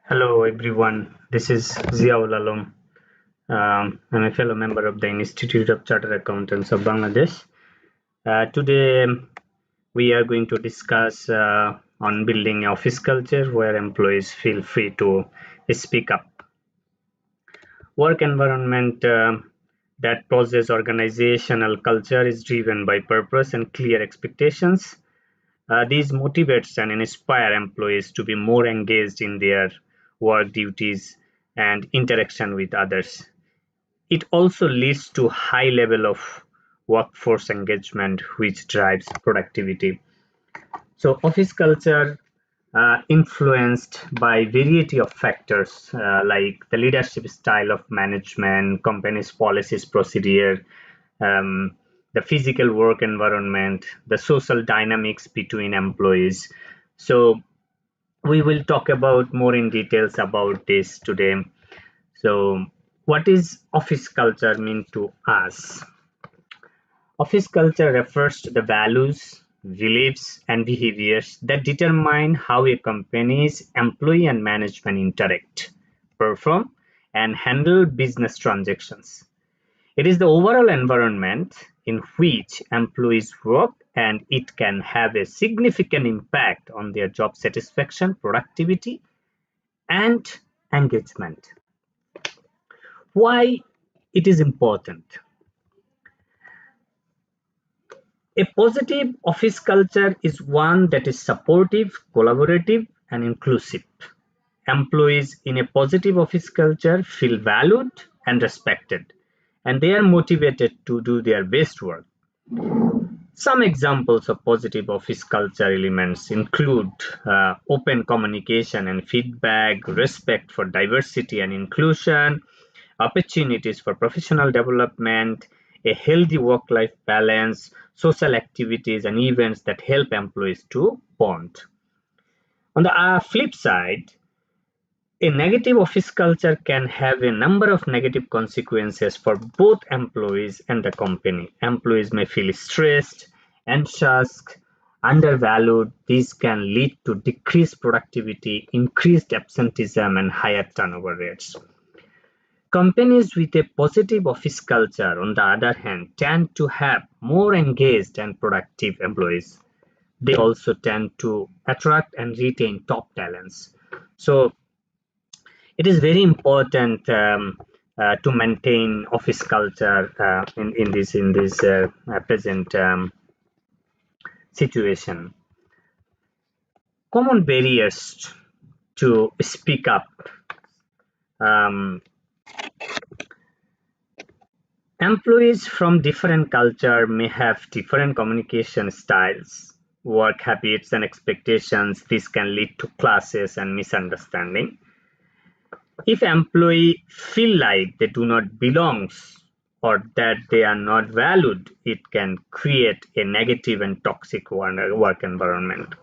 Hello everyone, this is Ziaul. I'm a fellow member of the Institute of Chartered Accountants of Bangladesh. Today we are going to discuss on building office culture where employees feel free to speak up. Work environment that possesses organizational culture is driven by purpose and clear expectations. These motivates and inspire employees to be more engaged in their work duties and interaction with others. It also leads to high level of workforce engagement, which drives productivity. So office culture influenced by variety of factors like the leadership style of management, company's policies, procedure, um, the physical work environment, the social dynamics between employees. So we will talk about more in details about this today. So what is office culture mean to us? Office culture refers to the values, beliefs, and behaviors that determine how a company's employee and management interact, perform, and handle business transactions. It is the overall environment in which employees work, and it can have a significant impact on their job satisfaction, productivity, and engagement. Why it is important? A positive office culture is one that is supportive, collaborative, and inclusive. Employees in a positive office culture feel valued and respected, and they are motivated to do their best work. Some examples of positive office culture elements include open communication and feedback, respect for diversity and inclusion, opportunities for professional development, a healthy work-life balance, social activities and events that help employees to bond. On the flip side, a negative office culture can have a number of negative consequences for both employees and the company. Employees may feel stressed, anxious, undervalued. This can lead to decreased productivity, increased absenteeism, and higher turnover rates. Companies with a positive office culture, on the other hand, tend to have more engaged and productive employees. They also tend to attract and retain top talents. So it is very important to maintain office culture in this present situation. Common barriers to speak up. Um, Employees from different culture may have different communication styles, work habits, and expectations. This can lead to clashes and misunderstanding. If employees feel like they do not belong or that they are not valued, it can create a negative and toxic work environment.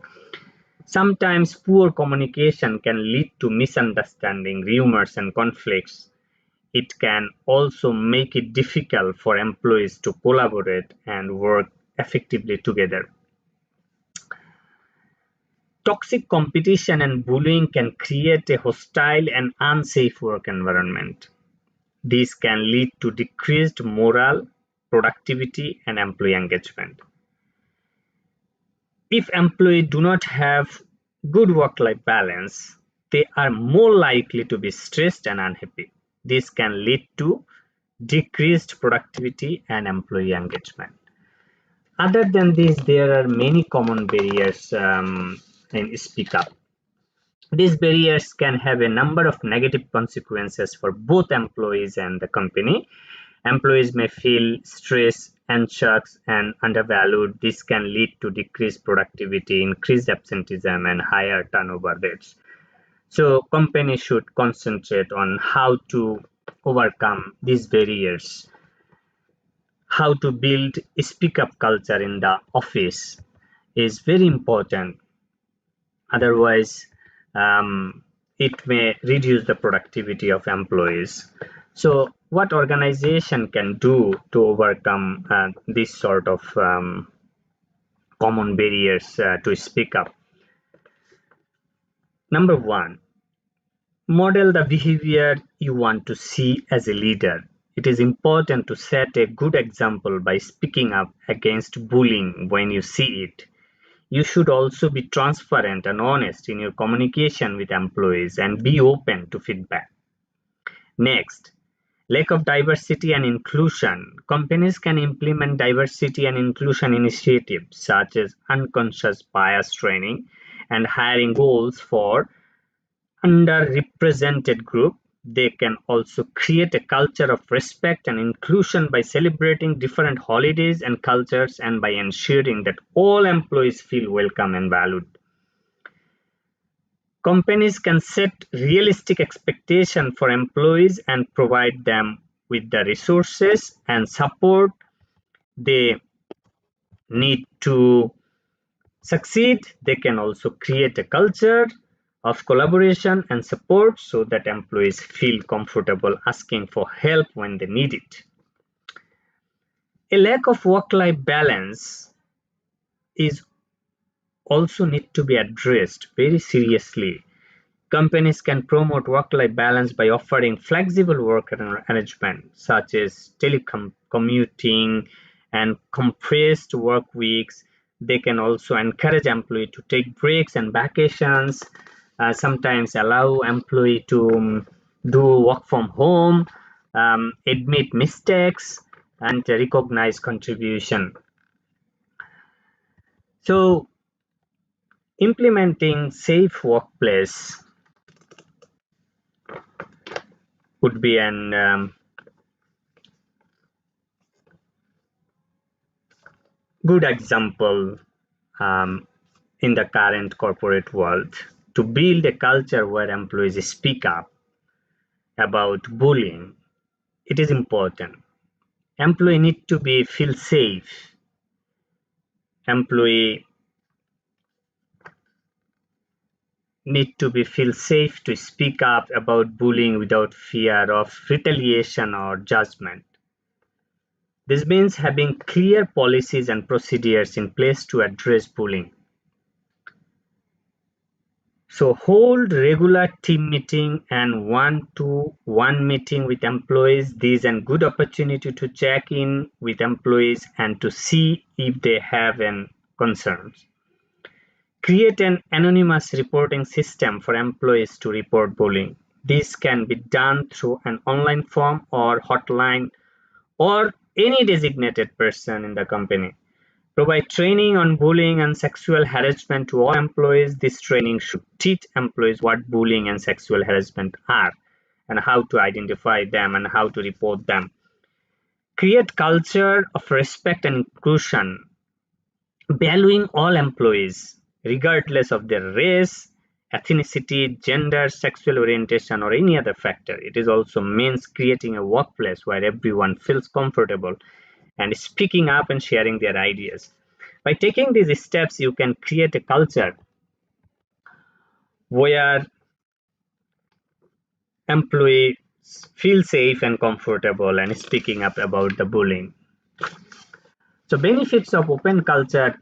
Sometimes poor communication can lead to misunderstanding, rumors, and conflicts. It can also make it difficult for employees to collaborate and work effectively together. Toxic competition and bullying can create a hostile and unsafe work environment. This can lead to decreased morale, productivity, and employee engagement. If employees do not have good work-life balance, they are more likely to be stressed and unhappy. This can lead to decreased productivity and employee engagement. Other than this, there are many common barriers in speak up. These barriers can have a number of negative consequences for both employees and the company. Employees may feel stressed, anxious, and undervalued. This can lead to decreased productivity, increased absenteeism, and higher turnover rates. So companies should concentrate on how to overcome these barriers, how to build a speak up culture in the office is very important. Otherwise, it may reduce the productivity of employees. So what organization can do to overcome this sort of common barriers to speak up? Number one, Model the behavior you want to see as a leader. It is important to set a good example by speaking up against bullying when you see it. You should also be transparent and honest in your communication with employees and be open to feedback. Next, lack of diversity and inclusion. Companies can implement diversity and inclusion initiatives such as unconscious bias training and hiring goals for underrepresented group. They can also create a culture of respect and inclusion by celebrating different holidays and cultures and by ensuring that all employees feel welcome and valued. Companies can set realistic expectations for employees and provide them with the resources and support they need to succeed. They can also create a culture of collaboration and support so that employees feel comfortable asking for help when they need it. A lack of work-life balance is also need to be addressed very seriously. Companies can promote work-life balance by offering flexible work arrangements such as telecommuting and compressed work weeks. They can also encourage employees to take breaks and vacations, sometimes allow employee to do work from home, admit mistakes, and recognize contribution. So, implementing safe workplace would be an good example in the current corporate world. To build a culture where employees speak up about bullying, it is important. Employee need to be feel safe. Employee need to be feel safe to speak up about bullying without fear of retaliation or judgment. This means having clear policies and procedures in place to address bullying. So hold regular team meeting and one-to-one meeting with employees. This is a good opportunity to check in with employees and to see if they have any concerns. Create an anonymous reporting system for employees to report bullying. This can be done through an online form or hotline or any designated person in the company. Provide training on bullying and sexual harassment to all employees. This training should teach employees what bullying and sexual harassment are and how to identify them and how to report them. Create culture of respect and inclusion, valuing all employees regardless of their race, ethnicity, gender, sexual orientation, or any other factor. It is also means creating a workplace where everyone feels comfortable and speaking up and sharing their ideas. By taking these steps, you can create a culture where employees feel safe and comfortable and speaking up about the bullying. So benefits of open culture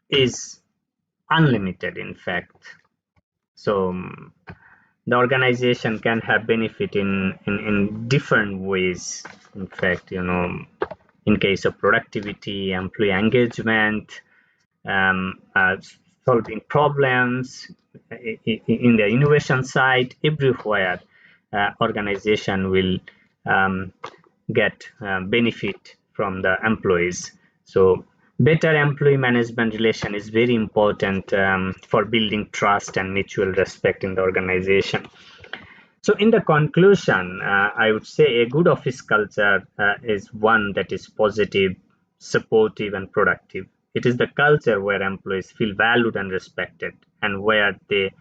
is unlimited, in fact. So the organization can have benefit in different ways. In fact, in case of productivity, employee engagement, solving problems in the innovation side, everywhere organization will get benefit from the employees. So better employee management relation is very important for building trust and mutual respect in the organization. So in the conclusion, I would say a good office culture is one that is positive, supportive, and productive. It is the culture where employees feel valued and respected, and where they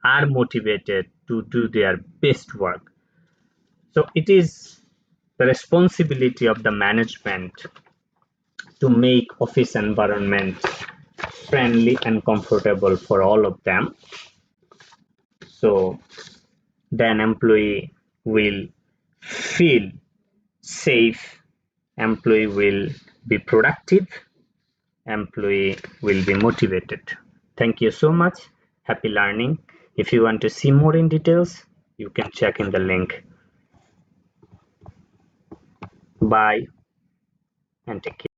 are motivated to do their best work. So it is the responsibility of the management to make office environment friendly and comfortable for all of them. So then employee will feel safe, employee will be productive, employee will be motivated. Thank you so much. Happy learning. If you want to see more in details, You can check in the link. Bye and take care.